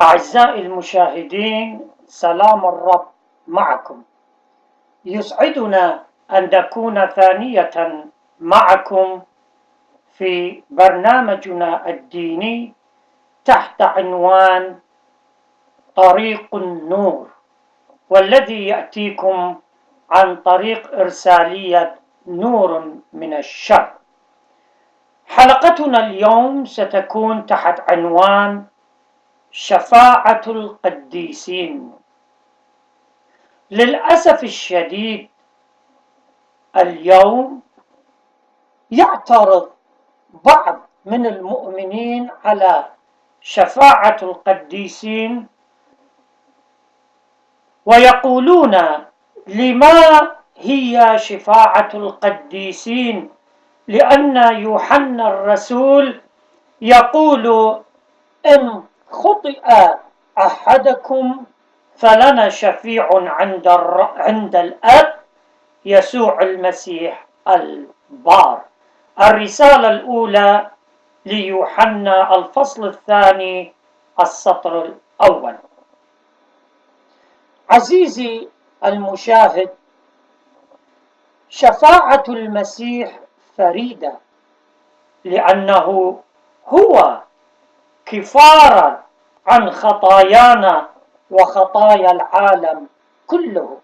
أعزائي المشاهدين، سلام الرب معكم. يسعدنا أن نكون ثانية معكم في برنامجنا الديني تحت عنوان طريق النور، والذي يأتيكم عن طريق إرسالية نور من الشرق. حلقتنا اليوم ستكون تحت عنوان شفاعة القديسين. للأسف الشديد اليوم يعترض بعض من المؤمنين على شفاعة القديسين، ويقولون: لما هي شفاعة القديسين؟ لأن يوحنا الرسول يقول: إن خطئ أحدكم فلنا شفيع عند الآب، يسوع المسيح البار. الرسالة الأولى ليوحنا الفصل الثاني السطر الأول. عزيزي المشاهد، شفاعة المسيح فريدة، لأنه هو كفارة عن خطايانا وخطايا العالم كله.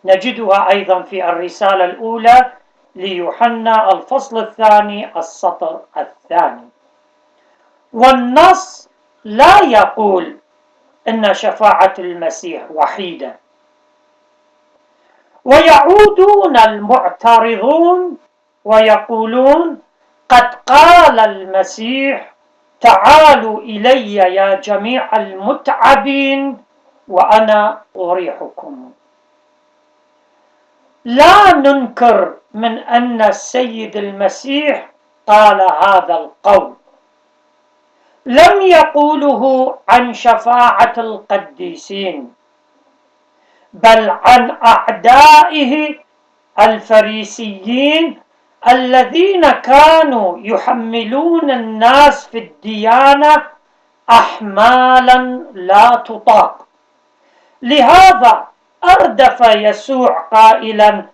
نجدها أيضا في الرسالة الأولى ليوحنا الفصل الثاني السطر الثاني. والنص لا يقول إن شفاعة المسيح وحيدة. ويعودون المعترضون ويقولون: قد قال المسيح: تعالوا إلي يا جميع المتعبين وأنا أريحكم. لا ننكر من أن السيد المسيح قال هذا القول، لم يقوله عن شفاعة القديسين، بل عن أعدائه الفريسيين الذين كانوا يحملون الناس في الديانة أحمالا لا تطاق. لهذا أردف يسوع قائلا: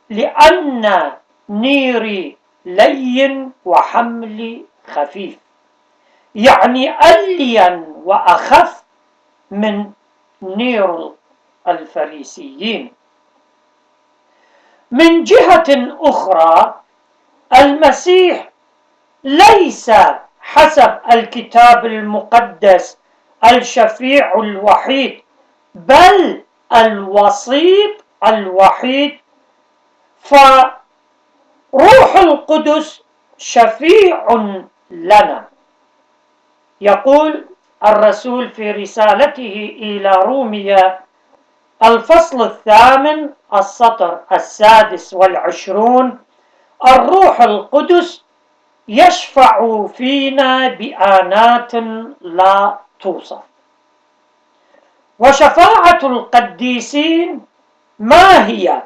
لأن نيري لين وحملي خفيف، يعني ألين وأخف من نير الفريسيين. من جهة أخرى، المسيح ليس حسب الكتاب المقدس الشفيع الوحيد، بل الوسيط الوحيد. فروح القدس شفيع لنا. يقول الرسول في رسالته إلى روميا الفصل الثامن السطر 26: الروح القدس يشفع فينا بآنات لا توصف. وشفاعة القديسين ما هي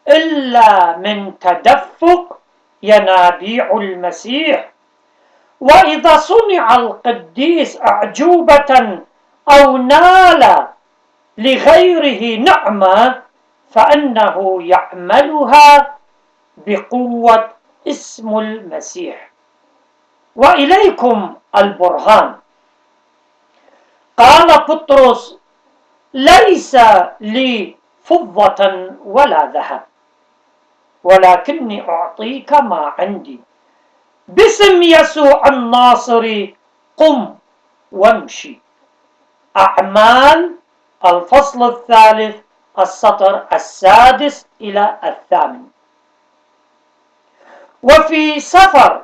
إلا من تدفق ينابيع المسيح. وإذا صنع القديس أعجوبة أو نال لغيره نعمة، فإنه يعملها بقوة اسم المسيح. وإليكم البرهان. قال بطرس: ليس لي فضة ولا ذهب، ولكني أعطيك ما عندي. باسم يسوع الناصري قم وامشي. أعمال الفصل الثالث السطر 6 إلى 8. وفي سفر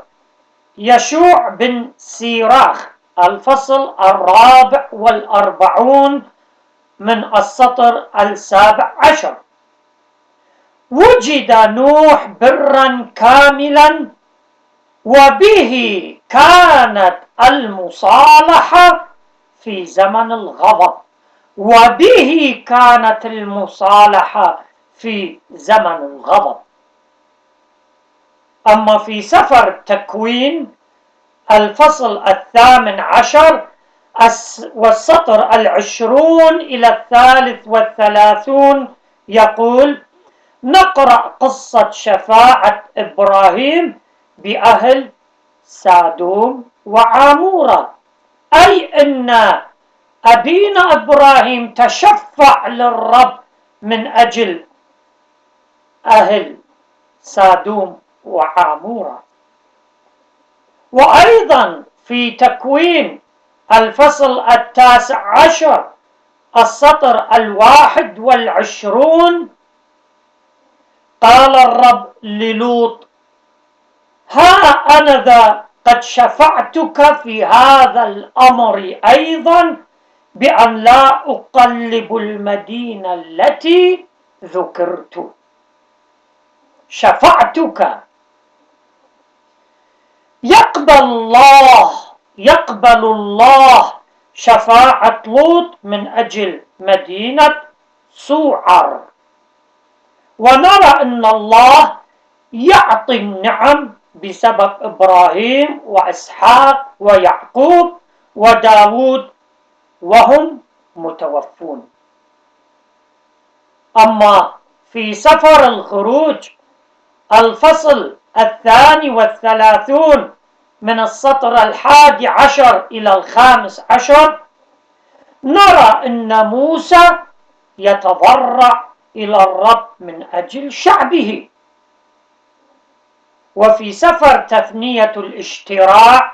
يشوع بن سيراخ الفصل 44 من السطر 17: وجد نوح برا كاملا، وبه كانت المصالحة في زمن الغضب. وبه كانت المصالحة في زمن الغضب. أما في سفر تكوين الفصل 18 والسطر 20 إلى 33 يقول: نقرأ قصة شفاعة إبراهيم بأهل سادوم وعامورة، أي أن أبينا إبراهيم تشفع للرب من أجل أهل سادوم وعامورة. وأيضا في تكوين الفصل 19 السطر 21 قال الرب للوط: ها أنا ذا قد شفعتك في هذا الأمر أيضا، بأن لا أقلب المدينة التي ذكرت. شفعتك. يقبل الله شفاعة لوط من أجل مدينة سوعر. ونرى أن الله يعطي النعم بسبب إبراهيم وإسحاق ويعقوب وداود وهم متوفون. أما في سفر الخروج الفصل 32 من السطر 11 إلى 15 نرى أن موسى يتضرع إلى الرب من أجل شعبه. وفي سفر تثنية الاشتراع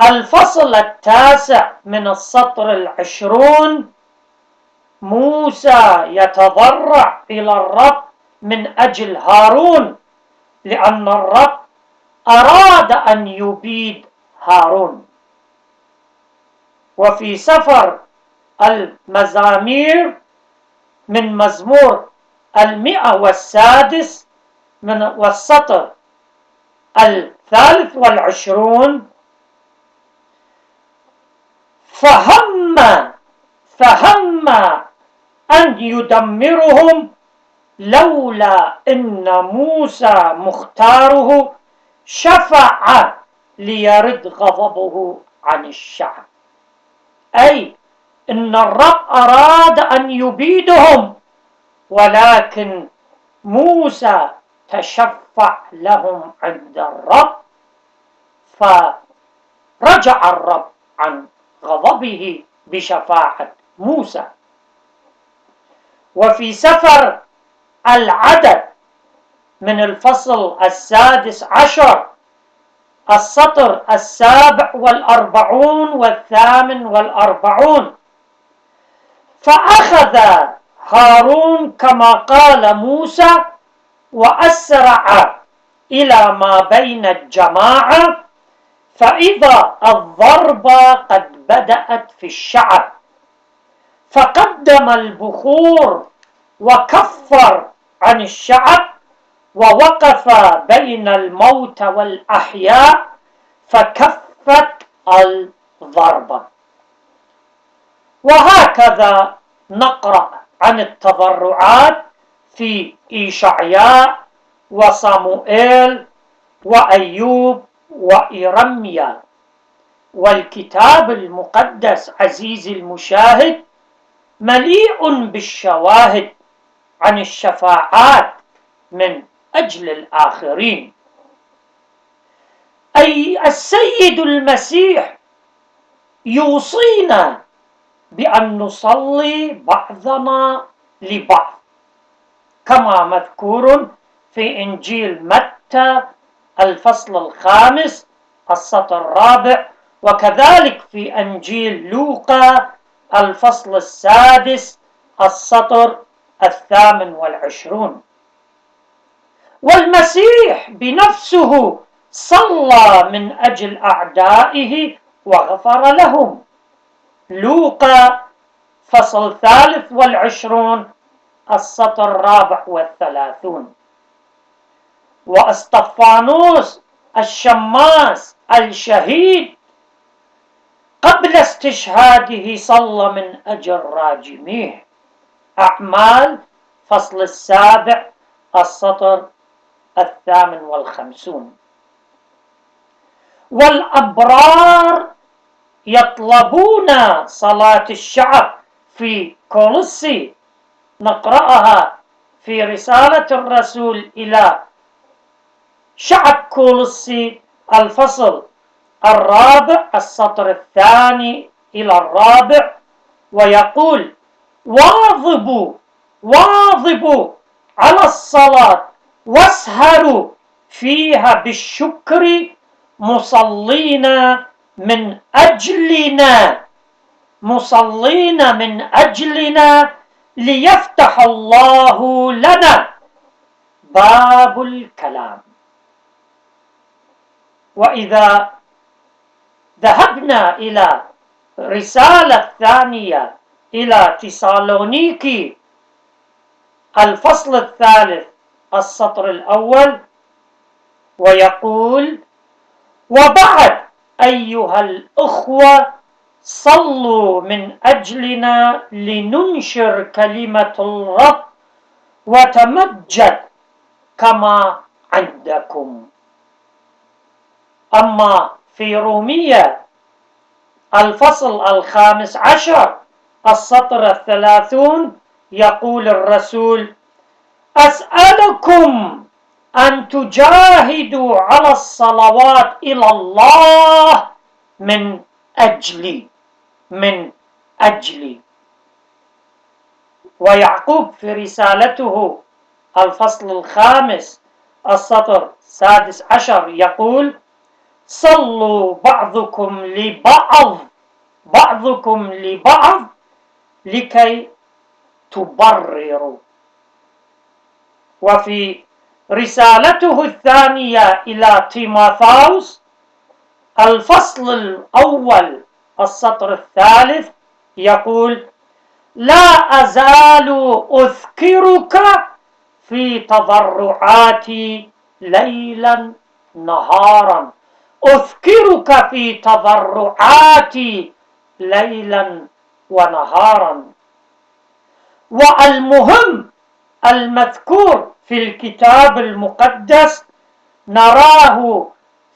الفصل 9 من السطر 20 موسى يتضرع إلى الرب من أجل هارون، لأن الرب أراد أن يبيد هارون. وفي سفر المزامير من مزمور 106 والسطر 23 فهم أن يدمرهم لولا أن موسى مختاره شفع ليرد غضبه عن الشعب. أي أن الرب أراد أن يبيدهم، ولكن موسى تشفع لهم عند الرب، فرجع الرب عن غضبه بشفاعة موسى. وفي سفر العدد من الفصل 16 السطر 47 و48 فأخذ هارون كما قال موسى وأسرع إلى ما بين الجماعة، فإذا الضربة قد بدأت في الشعب، فقدم البخور وكفر عن الشعب، ووقف بين الموت والأحياء فكفت الضربة. وهكذا نقرأ عن التضرعات في إيشعياء وصموئيل وأيوب وإيرميا. والكتاب المقدس عزيزي المشاهد مليء بالشواهد عن الشفاعات من أجل الآخرين. أي السيد المسيح يوصينا بأن نصلي بعضنا لبعض، كما مذكور في إنجيل متى الفصل 5 السطر 4، وكذلك في إنجيل لوقا الفصل 6 السطر 28. والمسيح بنفسه صلى من أجل أعدائه وغفر لهم. لوقا فصل 23 السطر 34. وأسطفانوس الشماس الشهيد قبل استشهاده صلى من أجل راجميه. أعمال فصل 7 السطر 58. والأبرار يطلبون صلاة الشعب في كولوسي، نقرأها في رسالة الرسول إلى شعب كولوسي الفصل الرابع السطر الثاني إلى الرابع، ويقول: واظبوا على الصلاة واسهروا فيها بالشكر، مصلين من أجلنا ليفتح الله لنا. باب الكلام. وإذا ذهبنا إلى رسالة ثانية إلى تسالونيكي الفصل الثالث السطر الأول، ويقول: وبعد أيها الأخوة صلوا من أجلنا لننشر كلمة الرب وتمجد كما عندكم. أما في رومية الفصل 15 السطر 30 يقول الرسول: أسألكم أن تجاهدوا على الصلوات إلى الله من أجلي. ويعقوب في رسالته الفصل 5 السطر 16 يقول: صلوا بعضكم لبعض لكي تبرروا. وفي رسالته الثانية إلى تيموثاوس الفصل الأول السطر الثالث يقول: لا أزال أذكرك في تضرعاتي ليلا نهارا. أذكرك في تضرعاتي ليلا ونهارا. والمهم المذكور في الكتاب المقدس نراه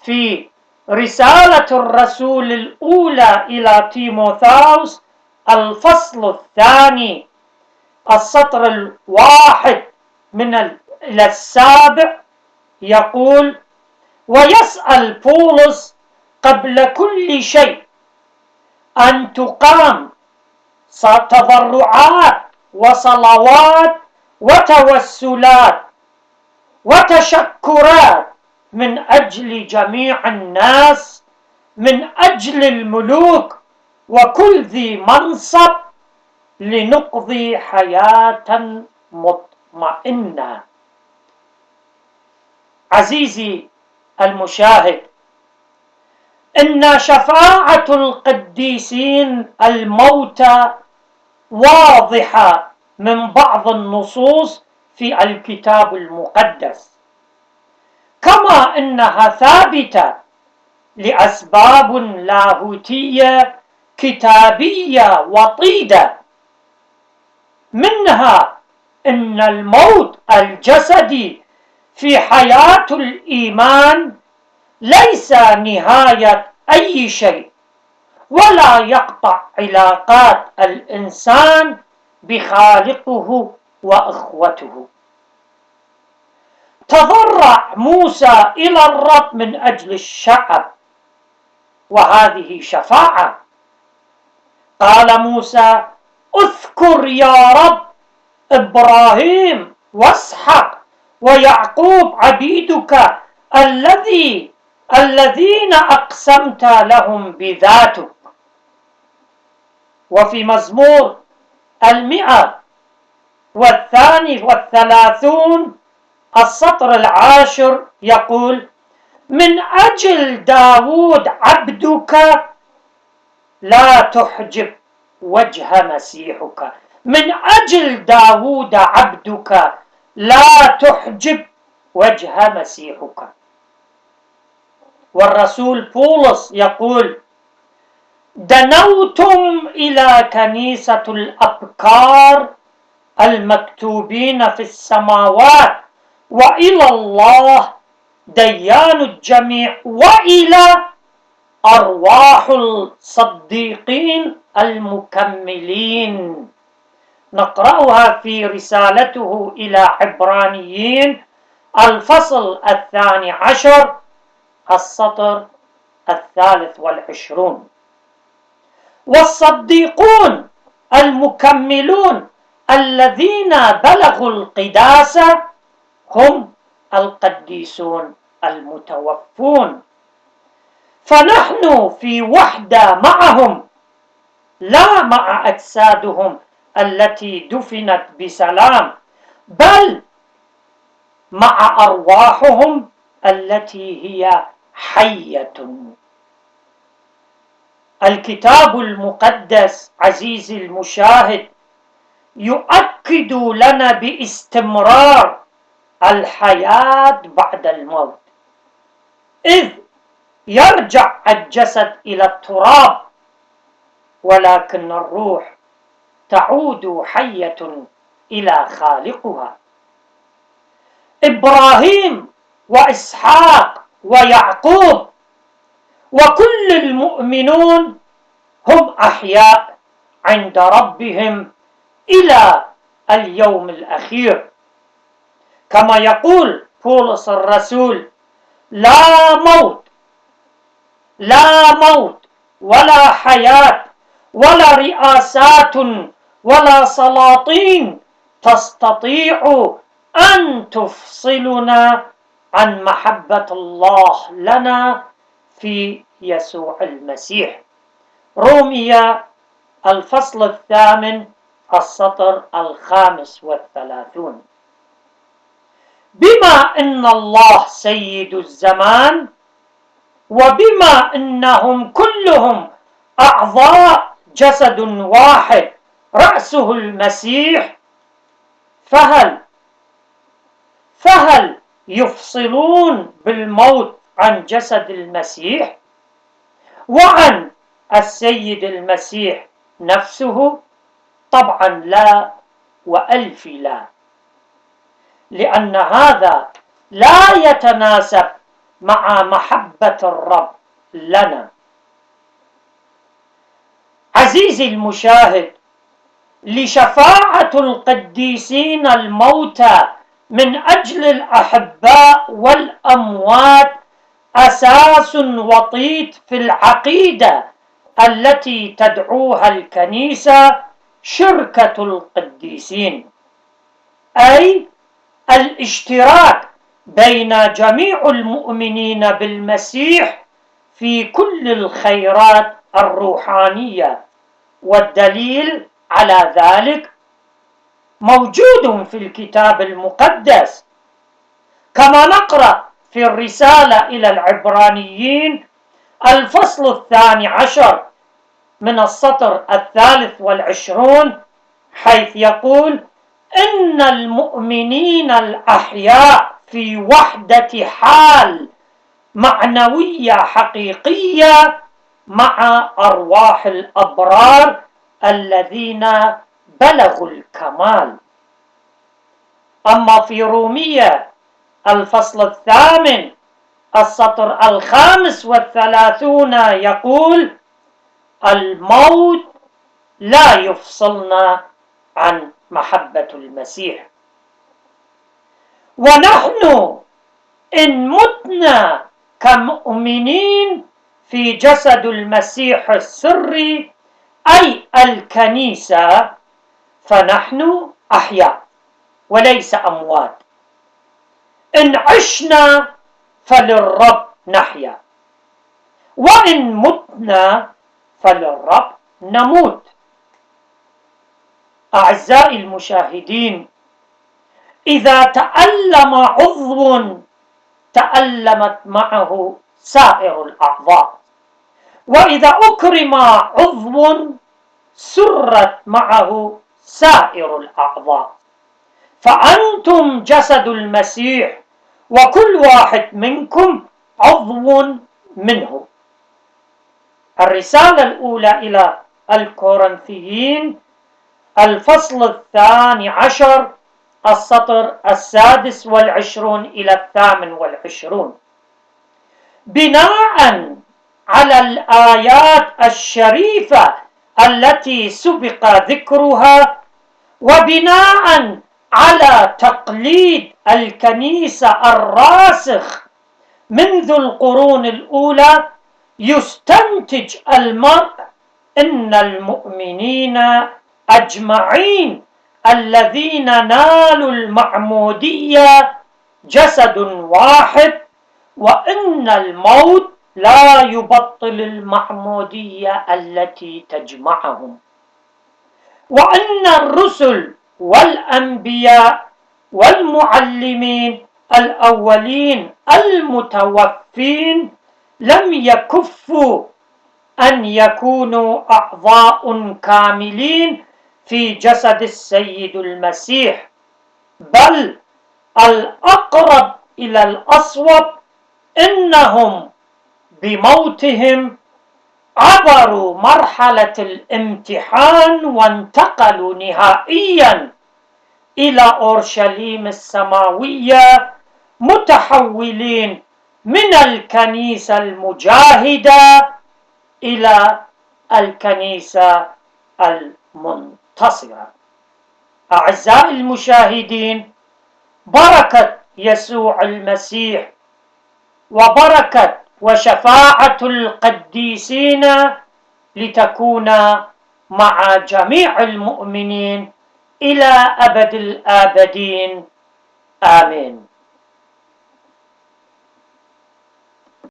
في رسالة الرسول الأولى إلى تيموثاوس الفصل الثاني السطر 1 إلى 7 يقول: ويسأل بولس قبل كل شيء أن تقام تضرعات وصلوات وتوسلات وتشكرات من أجل جميع الناس، من أجل الملوك وكل ذي منصب، لنقضي حياة مطمئنة. عزيزي المشاهد، إن شفاعة القديسين الموتى واضحة من بعض النصوص في الكتاب المقدس، كما إنها ثابتة لأسباب لاهوتية كتابية وطيدة. منها إن الموت الجسدي في حياة الإيمان ليس نهاية أي شيء، ولا يقطع علاقات الإنسان بخالقه وإخوته. تضرع موسى إلى الرب من أجل الشعب، وهذه شفاعة. قال موسى: اذكر يا رب إبراهيم واسحق ويعقوب عبيدك الذين أقسمت لهم بذاتك. وفي مزمور 132 السطر 10 يقول: من أجل داود عبدك لا تحجب وجه مسيحك. من أجل داود عبدك لا تحجب وجه مسيحك. والرسول بولس يقول: دنوتم إلى كنيسة الأبكار المكتوبين في السماوات، وإلى الله ديان الجميع، وإلى أرواح الصديقين المكملين. نقرأها في رسالته إلى عبرانيين الفصل 12 السطر 23. والصديقون المكملون الذين بلغوا القداسة هم القديسون المتوفون، فنحن في وحدة معهم، لا مع أجسادهم التي دفنت بسلام، بل مع أرواحهم التي هي حية. الكتاب المقدس عزيزي المشاهد يؤكد لنا باستمرار الحياة بعد الموت، إذ يرجع الجسد إلى التراب، ولكن الروح تعود حية إلى خالقها. إبراهيم وإسحاق ويعقوب وكل المؤمنون هم أحياء عند ربهم إلى اليوم الأخير، كما يقول بولس الرسول: لا موت ولا حياة ولا رئاسات ولا سلاطين تستطيع أن تفصلنا عن محبة الله لنا في يسوع المسيح. رومية الفصل 8 السطر 35. بما أن الله سيد الزمان، وبما أنهم كلهم أعضاء جسد واحد رأسه المسيح، فهل يفصلون بالموت عن جسد المسيح وعن السيد المسيح نفسه؟ طبعا لا وألف لا، لأن هذا لا يتناسب مع محبة الرب لنا. عزيزي المشاهد، لشفاعة القديسين الموتى من أجل الأحباء والأموات أساس وطيد في العقيدة التي تدعوها الكنيسة شركة القديسين، أي الاشتراك بين جميع المؤمنين بالمسيح في كل الخيرات الروحانية. والدليل على ذلك موجود في الكتاب المقدس، كما نقرأ في الرسالة إلى العبرانيين الفصل 12 من السطر 23، حيث يقول: إن المؤمنين الأحياء في وحدة حال معنوية حقيقية مع أرواح الأبرار الذين بلغوا الكمال. أما في رومية الفصل 8 السطر 35 يقول: الموت لا يفصلنا عن محبة المسيح. ونحن إن متنا كمؤمنين في جسد المسيح السري أي الكنيسة، فنحن أحياء وليس أموات. إن عشنا فللرب نحيا، وإن متنا فللرب نموت. أعزائي المشاهدين، إذا تألم عضو تألمت معه سائر الأعضاء، وإذا أكرم عضو سرت معه سائر الأعضاء. فأنتم جسد المسيح، وكل واحد منكم عضو منه. الرسالة الأولى إلى الكورنثيين الفصل 12 السطر 26 إلى 28. بناء على الآيات الشريفة التي سبق ذكرها، وبناء على تقليد الكنيسة الراسخ منذ القرون الأولى، يستنتج المرء إن المؤمنين أجمعين الذين نالوا المعمودية جسد واحد، وإن الموت لا يبطل المعمودية التي تجمعهم، وأن الرسل والأنبياء والمعلمين الأولين المتوفين لم يكفوا أن يكونوا أعضاء كاملين في جسد السيد المسيح، بل الأقرب إلى الأصوب إنهم بموتهم عبروا مرحلة الامتحان وانتقلوا نهائيا إلى أورشليم السماوية، متحولين من الكنيسة المجاهدة إلى الكنيسة المنتصرة. أعزائي المشاهدين، بركة يسوع المسيح وبركة وشفاعة القديسين لتكون مع جميع المؤمنين إلى أبد الآبدين. آمين.